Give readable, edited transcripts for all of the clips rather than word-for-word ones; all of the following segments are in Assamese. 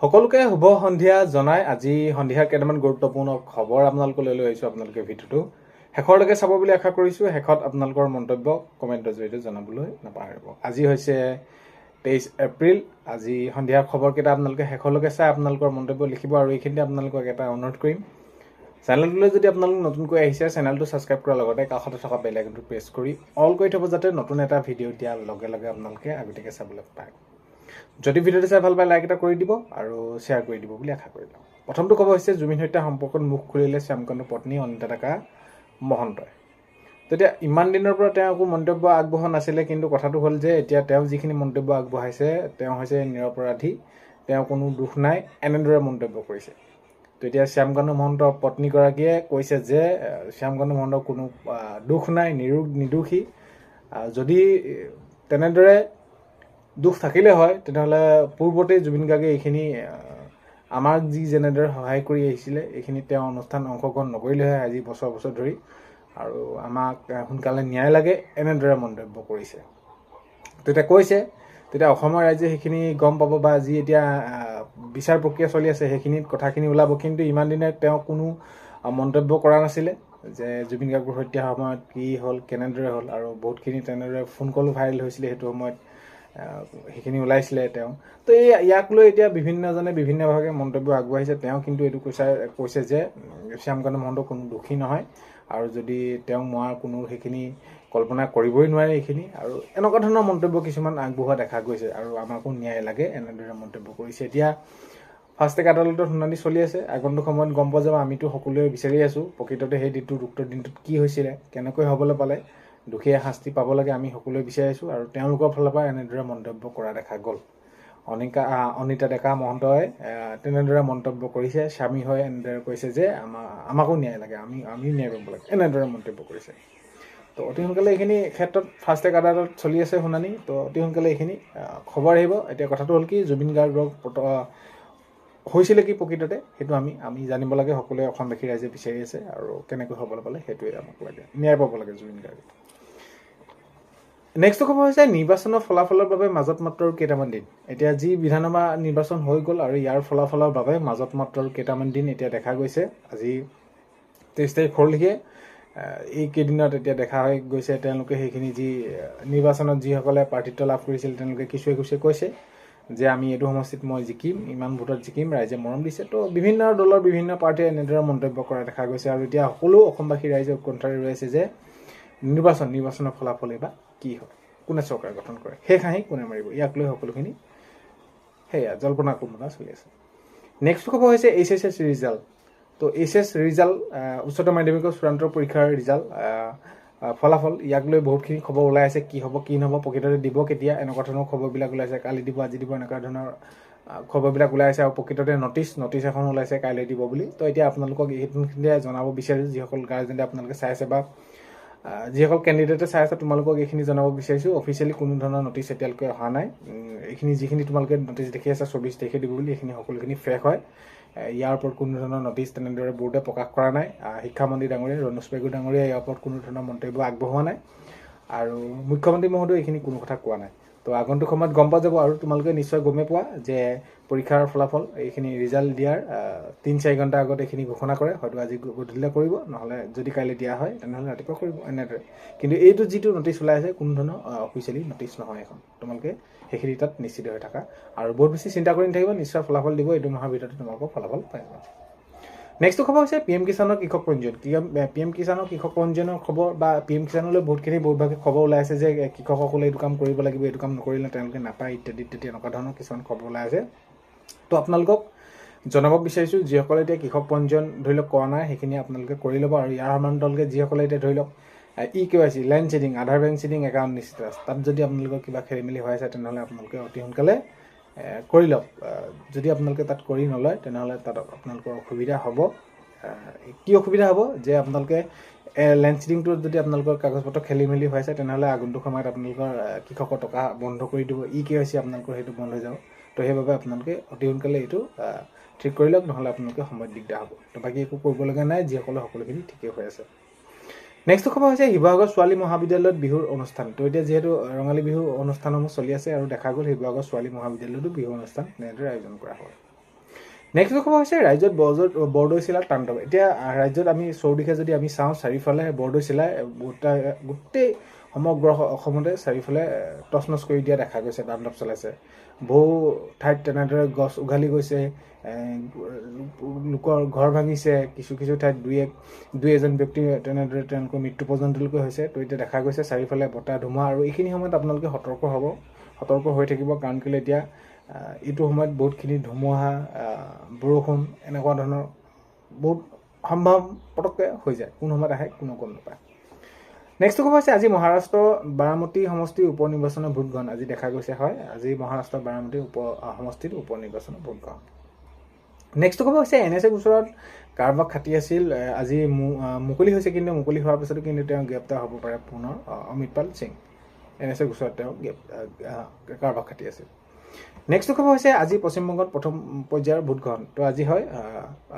সকলোকে শুভ সন্ধিয়া জনাই আজি সন্ধিয়াৰ কেইটামান গুৰুত্বপূৰ্ণ খবৰ আপোনালোকলৈ লৈ আহিছোঁ। আপোনালোকে ভিডিঅ'টো শেষলৈকে চাব বুলি আশা কৰিছোঁ। শেষত আপোনালোকৰ মন্তব্য কমেণ্টৰ জৰিয়তে জনাবলৈ নাপাহৰিব। আজি হৈছে 23 এপ্ৰিল। আজি সন্ধিয়াৰ খবৰকেইটা আপোনালোকে শেষলৈকে চাই আপোনালোকৰ মন্তব্য লিখিব আৰু এইখিনিতে আপোনালোকক এটা অনুৰোধ কৰিম, চেনেলটোলৈ যদি আপোনালোক নতুনকৈ আহিছে চেনেলটো ছাবস্ক্ৰাইব কৰাৰ লগতে কাষতে থকা বেল আইকনটো প্ৰেছ কৰি অল কৰি থ'ব, যাতে নতুন এটা ভিডিঅ' দিয়াৰ লগে লগে আপোনালোকে আগতীয়াকৈ চাবলৈ পায়। যদি ভিডিঅ'টো চাই ভাল পায় লাইক এটা কৰি দিব আৰু শ্বেয়াৰ কৰি দিব বুলি আশা কৰিলোঁ। প্ৰথমটো খবৰ হৈছে জুবিন হত্যা সম্পৰ্কত মুখ খুলিলে শ্যামকান্তৰ পত্নী অনিতা ডেকা মহন্তই। তেতিয়া ইমান দিনৰ পৰা তেওঁ একো মন্তব্য আগবঢ়োৱা নাছিলে, কিন্তু কথাটো হ'ল যে এতিয়া তেওঁ যিখিনি মন্তব্য আগবঢ়াইছে তেওঁ হৈছে নিৰপৰাধী, তেওঁ কোনো দুখ নাই, এনেদৰে মন্তব্য কৰিছে। তো এতিয়া শ্যামকান্ত মহন্তৰ পত্নীগৰাকীয়ে কৈছে যে শ্যামকান্ত মহন্তৰ কোনো দুখ নাই, নিৰ্দোষী। যদি তেনেদৰে দুখ থাকিলে হয় তেনেহ'লে পূৰ্বতে জুবিন গাৰ্গে এইখিনি আমাক যেনেদৰে সহায় কৰি আহিছিলে এইখিনি তেওঁ অনুষ্ঠান অংশগ্ৰহণ নকৰিলে হয় আজি বছৰ বছৰ ধৰি, আৰু আমাক সোনকালে ন্যায় লাগে এনেদৰে মন্তব্য কৰিছে। তেতিয়া কৈছে তেতিয়া অসমৰ ৰাইজে সেইখিনি গম পাব, বা যি এতিয়া বিচাৰ প্ৰক্ৰিয়া চলি আছে সেইখিনিত কথাখিনি ওলাব। কিন্তু ইমান দিনে তেওঁ কোনো মন্তব্য কৰা নাছিলে যে জুবিন গাৰ্গৰ হত্যাৰ সময়ত কি হ'ল, কেনেদৰে হ'ল, আৰু বহুতখিনি তেনেদৰে ফোন কলো ভাইৰেল হৈছিলে সেইটো সময়ত, সেইখিনি ওলাইছিলে তেওঁ। তো ইয়াক লৈ এতিয়া বিভিন্নজনে বিভিন্নভাৱে মন্তব্য আগবঢ়াইছে। তেওঁ কিন্তু এইটো কৈছে যে শ্যামকান্ত মহন্ত কোনো দোষী নহয়, আৰু যদি তেওঁক মৰাৰ কোনো সেইখিনি কল্পনা কৰিবই নোৱাৰে এইখিনি, আৰু এনেকুৱা ধৰণৰ মন্তব্য কিছুমান আগবঢ়োৱা দেখা গৈছে, আৰু আমাকো ন্যায় লাগে এনেদৰে মন্তব্য কৰিছে। এতিয়া ফাৰ্ষ্ট ট্ৰেক আদালতৰ শুনানি চলি আছে, আগন্তুক সময়ত গম পোৱা যাব। আমিতো সকলোৱে বিচাৰি আছোঁ প্ৰকৃততে সেই দিনটোত উক্ত দিনটোত কি হৈছিলে, কেনেকৈ হ'বলৈ পালে, দোষীয়ে শাস্তি পাব লাগে, আমি সকলোৱে বিচাৰি আছোঁ। আৰু তেওঁলোকৰ ফালৰ পৰা এনেদৰে মন্তব্য কৰা দেখা গ'ল। অনিতা ডেকা মহন্তই তেনেদৰে মন্তব্য কৰিছে, স্বামী হৈ এনেদৰে কৈছে যে আমাকো ন্যায় লাগে, আমিও ন্যায় পাব লাগে, এনেদৰে মন্তব্য কৰিছে। তো অতি সোনকালে এইখিনি ক্ষেত্ৰত ফাৰ্ষ্ট ট্ৰেক আদালত চলি আছে শুনানি, তো অতি সোনকালে এইখিনি খবৰ আহিব। এতিয়া কথাটো হ'ল কি, জুবিন গাৰ্গক হৈছিলে কি প্ৰকৃততে সেইটো আমি জানিব লাগে। সকলোৱে অসমবাসী ৰাইজে বিচাৰি আছে, আৰু কেনেকৈ হ'বলৈ পালে সেইটোৱে আমাক লাগে, ন্যায় পাব লাগে জুবিন গাৰ্গে। নেক্সট খবৰ হৈছে নিৰ্বাচনৰ ফলাফলৰ বাবে মাজত মাত্ৰ কেইটামান দিন। এতিয়া যি বিধানসভা নিৰ্বাচন হৈ গ'ল আৰু ইয়াৰ ফলাফলৰ বাবে মাজত মাত্ৰ কেইটামান দিন এতিয়া দেখা গৈছে। আজি 23 তাৰিখ হ'লহি, এইকেইদিনত এতিয়া দেখা হৈ গৈছে তেওঁলোকে সেইখিনি যি নিৰ্বাচনত যিসকলে প্ৰাৰ্থিত্ব লাভ কৰিছিল তেওঁলোকে কিছুৱে কৈছে যে আমি এইটো সমষ্টিত মই জিকিম, ইমান ভোটত জিকিম, ৰাইজে মৰম দিছে। তো বিভিন্ন দলৰ বিভিন্ন পাৰ্টীয়ে এনেদৰে মন্তব্য কৰা দেখা গৈছে, আৰু এতিয়া সকলো অসমবাসী ৰাইজে উৎকণ্ঠাৰে ৰৈ আছে যে নিৰ্বাচনৰ ফলাফল এইবাৰ কি হয়, কোনে চৰকাৰ গঠন কৰে, শেষ হাঁহি কোনে মাৰিব, ইয়াক লৈ সকলোখিনি সেয়া জল্পনা কল্পনা চলি আছে। নেক্সট খবৰ হৈছে HSS ৰিজাল্ট। তো HSS ৰিজাল্ট উচ্চতৰ মাধ্যমিকৰ চূড়ান্ত পৰীক্ষাৰ ৰিজাল্ট ফলাফল, ইয়াক লৈ বহুতখিনি খবৰ ওলাই আছে। কি হ'ব কি নহ'ব, প্ৰকৃততে দিব কেতিয়া, এনেকুৱা ধৰণৰ খবৰবিলাক ওলাইছে। কালি দিব, আজি দিব, এনেকুৱা ধৰণৰ খবৰবিলাক ওলাই আছে। আৰু প্ৰকৃততে নটিচ এখন ওলাইছে কাইলৈ দিব বুলি। তো এতিয়া আপোনালোকক এইখিনিতে জনাব বিচাৰিছোঁ, যিসকল গাৰ্জেনে আপোনালোকে চাই আছে বা যিসকল কেণ্ডিডেটে চাই আছে তোমালোকক এইখিনি জনাব বিচাৰিছোঁ। অফিচিয়েলি কোনো ধৰণৰ নটিচ এতিয়ালৈকে অহা নাই। এইখিনি যিখিনি তোমালোকে নটিচ দেখি আছে 24 তাৰিখে দিব বুলি, এইখিনি সকলোখিনি ফেক হয়। ইয়াৰ ওপৰত কোনো ধৰণৰ নটিচ তেনেদৰে বোৰ্ডে প্ৰকাশ কৰা নাই। শিক্ষামন্ত্ৰী ডাঙৰীয়া ৰণোজ পেগু ডাঙৰীয়াই ইয়াৰ ওপৰত কোনো ধৰণৰ মন্তব্য আগবঢ়োৱা নাই, আৰু মুখ্যমন্ত্ৰী মহোদয়ে এইখিনি কোনো কথা কোৱা নাই। তো আগন্তুক সময়ত গম পোৱা যাব, আৰু তোমালোকে নিশ্চয় গমেই পোৱা যে পৰীক্ষাৰ ফলাফল এইখিনি ৰিজাল্ট দিয়াৰ 3-4 ঘণ্টা আগত এইখিনি ঘোষণা কৰে। হয়তো আজি গধূলিলৈ কৰিব, নহ'লে যদি কাইলৈ দিয়া হয় তেনেহ'লে ৰাতিপুৱা কৰিব, এনেদৰে। কিন্তু এইটো যিটো নটিচ ওলাই আছে কোনো ধৰণৰ অফিচিয়েলি নটিচ নহয় এখন, তোমালোকে সেইখিনি তাত নিশ্চিত হৈ থাকা, আৰু বহুত বেছি চিন্তা কৰি নাথাকিব, নিশ্চয় ফলাফল দিব। এইটো মাহৰ ভিতৰতে তোমালোকৰ ফলাফল পাই যাবা। নেক্সট খবৰ হৈছে PM কিষাণৰ কৃষক পঞ্জীয়ন। PM কিষাণৰ কৃষক পঞ্জীয়নৰ খবৰ, বা PM কিষাণলৈ বহুতভাগে খবৰ ওলাই আছে যে কৃষকসকলে এইটো কাম কৰিব লাগিব, এইটো কাম নকৰিলে তেওঁলোকে নাপায়, ইত্যাদি এনেকুৱা ধৰণৰ কিছুমান খবৰ ওলাই আছে। তো আপোনালোকক জনাব বিচাৰিছোঁ, যিসকলে এতিয়া কৃষক পঞ্জীয়ন ধৰি লওক কৰা নাই সেইখিনি আপোনালোকে কৰি ল'ব। আৰু ইয়াৰ সমান্তৰালকৈ যিসকলে এতিয়া ধৰি লওক EKYC, লেণ্ড চিডিং, আধাৰ বেংক চিডিং, একাউণ্ট ষ্টেটাছ, তাত যদি আপোনালোকৰ কিবা খেলি মেলি হৈ আছে তেনেহ'লে আপোনালোকে অতি সোনকালে কৰি লওক। যদি আপোনালোকে তাত কৰি নলয় তেনেহ'লে তাত আপোনালোকৰ অসুবিধা হ'ব। কি অসুবিধা হ'ব যে আপোনালোকে লেণ্ড চিডিংটোত যদি আপোনালোকৰ কাগজ পত্ৰ খেলি মেলি হৈ আছে তেনেহ'লে আগন্তুক সময়ত আপোনালোকৰ কৃষকৰ টকা বন্ধ কৰি দিব, EKYC আপোনালোকৰ সেইটো বন্ধ হৈ যাব। তো সেইবাবে আপোনালোকে অতি সোনকালে এইটো ঠিক কৰি লওক, নহ'লে আপোনালোকে সময়ত দিগদাৰ হ'ব। তো বাকী একো কৰিবলগীয়া নাই, যিসকলে সকলোখিনি ঠিকেই হৈ আছে। নেক্সট খবৰ হৈছে শিৱসাগৰ ছোৱালী মহাবিদ্যালয়ত বিহুৰ অনুষ্ঠান। তো এতিয়া যিহেতু ৰঙালী বিহু অনুষ্ঠানসমূহ চলি আছে, আৰু দেখা গ'ল শিৱসাগৰ ছোৱালী মহাবিদ্যালয়তো বিহু অনুষ্ঠান এনেদৰে আয়োজন কৰা হয়। নেক্সট খবৰ হৈছে ৰাজ্যত বৰদৈচিলাৰ তাণ্ডৱ। এতিয়া ৰাজ্যত আমি চৌদিশে যদি আমি চাওঁ, চাৰিওফালে বৰদৈচিলাই গোটেই সমগ্ৰ অসমতে চাৰিওফালে তছনছ কৰি দিয়া দেখা গৈছে, তাণ্ডৱ চলাইছে। বহু ঠাইত তেনেদৰে গছ উঘালি গৈছে, লোকৰ ঘৰ ভাঙিছে, কিছু কিছু ঠাইত দুই এজন ব্যক্তি তেনেদৰে তেওঁলোকৰ মৃত্যু পৰ্যন্তলৈকে হৈছে। তো এতিয়া দেখা গৈছে চাৰিওফালে বতাহ ধুমুহা, আৰু এইখিনি সময়ত আপোনালোকে সতৰ্ক হৈ থাকিব। কাৰণ কেলৈ এতিয়া এইটো সময়ত বহুতখিনি ধুমুহা, বৰষুণ এনেকুৱা ধৰণৰ বহুত সম্ভৱ পটককৈ হৈ যায়। কোন সময়ত আহে কোনো গম নাপায়। নেক্সট খবৰ হৈছে আজি মহাৰাষ্ট্ৰ বাৰামতী সমষ্টিৰ উপ নিৰ্বাচনৰ ভোট গ্ৰহণ আজি দেখা গৈছে। হয়, আজি মহাৰাষ্ট্ৰৰ বাৰামতী সমষ্টিত উপ নিৰ্বাচনৰ ভোট গ্ৰহণ। নেক্সট খবৰ হৈছে NSA গোচৰত কাৰোবাক খাটি আছিল, আজি মুকলি হৈছে। কিন্তু মুকলি হোৱাৰ পিছতো কিন্তু তেওঁ গ্ৰেপ্তাৰ হ'ব পাৰে পুনৰ। অমৃতপাল সিং NSA গোচৰত তেওঁ কাৰোবাক খাটি আছিল। নেক্সট খবৰ হৈছে আজি পশ্চিমবংগত প্ৰথম পৰ্যায়ৰ ভোটগ্ৰহণ। তো আজি হয়,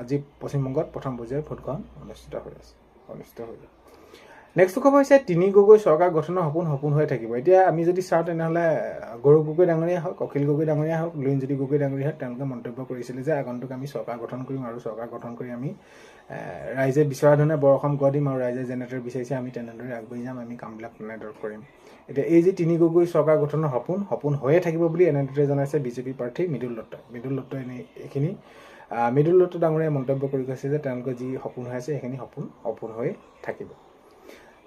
আজি পশ্চিমবংগত প্ৰথম পৰ্যায়ৰ ভোটগ্ৰহণ অনুষ্ঠিত হৈ আছে। নেক্সট খবৰ হৈছে 3 গগৈ চৰকাৰ গঠনৰ সপোন হৈ থাকিব। এতিয়া আমি যদি চাওঁ তেনেহ'লে গৌৰৱ গগৈ ডাঙৰীয়া হওক, অখিল গগৈ ডাঙৰীয়া হওক, লুৰিণজ্যোতি গগৈ ডাঙৰীয়া হওক, তেওঁলোকে মন্তব্য কৰিছিলে যে আগন্তুক আমি চৰকাৰ গঠন কৰিম, আৰু চৰকাৰ গঠন কৰি আমি ৰাইজে বিচৰা ধৰণে বৰ অসম গঢ় দিম, আৰু ৰাইজে যেনেদৰে বিচাৰিছে আমি তেনেদৰে আগবাঢ়ি যাম, আমি কামবিলাক তেনেদৰে কৰিম। এতিয়া এই যি 3 গগৈ চৰকাৰ গঠনৰ সপোন হৈয়ে থাকিব বুলি এনেদৰে জনাইছে বিজেপি প্ৰাৰ্থী মৃদুল দত্তই। মৃদুল দত্ত ডাঙৰীয়াই মন্তব্য কৰি কৈছে যে তেওঁলোকৰ যি সপোন হৈ আছে সেইখিনি সপোন হৈ থাকিব।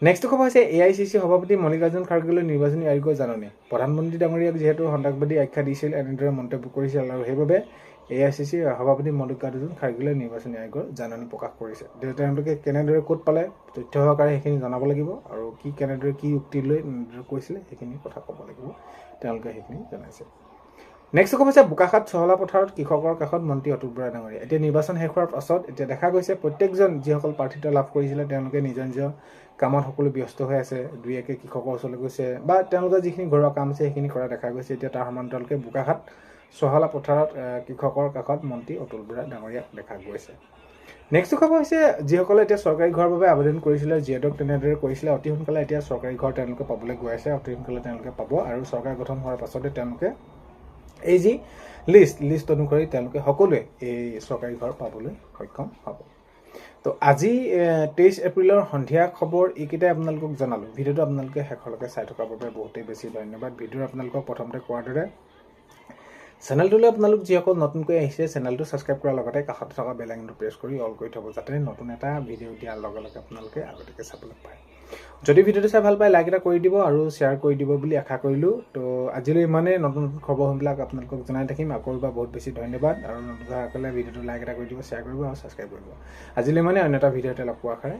নেক্সট খবৰ হৈছে AICC সভাপতি মল্লিকাৰ্জুন খাৰ্গেলৈ নিৰ্বাচনী আয়োগৰ জাননী। প্ৰধানমন্ত্ৰী ডাঙৰীয়াক যিহেতু সন্ত্ৰাসবাদী আখ্যা দিছিল, এনেদৰে মন্তব্য কৰিছিল, আৰু সেইবাবে AICC সভাপতি মল্লিকাৰ্জুন খাৰ্গেলৈ নিৰ্বাচনী আয়োগৰ জাননী প্ৰকাশ কৰিছে। তেওঁলোকে কেনেদৰে ক'ত পালে তথ্য সহকাৰে সেইখিনি জনাব লাগিব, আৰু কেনেদৰে কি উক্তি লৈ কৈছিলে সেইখিনি কথা ক'ব লাগিব। তেওঁলোকে সেইখিনি জনাইছে। নেক্সট খবৰ হৈছে বোকাখাত চহলা পথাৰত কৃষকৰ কাষত মন্ত্ৰী অতুল বৰা ডাঙৰীয়া। এতিয়া নিৰ্বাচন শেষ হোৱাৰ পাছত এতিয়া দেখা গৈছে প্ৰত্যেকজন যিসকল প্ৰাৰ্থিত্ব লাভ কৰিছিলে তেওঁলোকে নিজৰ নিজৰ কামত সকলো ব্যস্ত হৈ আছে। দুই একে কৃষকৰ ওচৰলৈ গৈছে, বা তেওঁলোকৰ যিখিনি ঘৰুৱা কাম আছে সেইখিনি কৰা দেখা গৈছে। এতিয়া তাৰ সমান্তৰালকৈ বোকাখাত চহলা পথাৰত কৃষকৰ কাষত মন্ত্ৰী অতুল বৰা ডাঙৰীয়াক দেখা গৈছে। নেক্সট খবৰ হৈছে যিসকলে এতিয়া চৰকাৰী ঘৰৰ বাবে আবেদন কৰিছিলে, যিহেতু তেনেদৰে কৰিছিলে, অতি সোনকালে এতিয়া চৰকাৰী ঘৰ তেওঁলোকে পাবলৈ গৈ আছে। অতি সোনকালে তেওঁলোকে পাব, আৰু চৰকাৰ গঠন হোৱাৰ পাছতে তেওঁলোকে এই যি লিষ্ট অনুসৰি তেওঁলোকে সকলোৱে এই চৰকাৰী ঘৰ পাবলৈ সক্ষম হ'ব। তো আজি 23 এপ্ৰিলৰ সন্ধিয়া খবৰ এইকেইটাই আপোনালোকক জনালোঁ। ভিডিঅ'টো আপোনালোকে শেষলৈকে চাই থকাৰ বাবে বহুতেই বেছি ধন্যবাদ। ভিডিঅ'টো আপোনালোকক প্ৰথমতে কোৱাৰ দৰে চেনেলটোলৈ আপোনালোক যিসকল নতুনকৈ আহিছে চেনেলটো ছাবস্ক্ৰাইব কৰাৰ লগতে কাষত থকা বেল আইকনটো প্ৰেছ কৰি অল কৰি থ'ব, যাতে নতুন এটা ভিডিঅ' দিয়াৰ লগে লগে আপোনালোকে আগতীয়াকৈ চাবলৈ পায়। যদি ভিডিঅ'টো চাই ভাল পায় লাইক এটা কৰি দিব আৰু শ্বেয়াৰ কৰি দিব বুলি আশা কৰিলোঁ। তো আজিলৈ ইমানেই। নতুন খবৰবিলাক আপোনালোকক জনাই থাকিম। আকৌ এবাৰ বহুত বেছি ধন্যবাদ, আৰু নতুনসকলে ভিডিঅ'টো লাইক এটা কৰি দিব, শ্বেয়াৰ কৰিব আৰু ছাবস্ক্ৰাইব কৰিব। আজিলৈ ইমানেই। অন্য এটা ভিডিঅ'তে লগ পোৱাৰ আশাৰে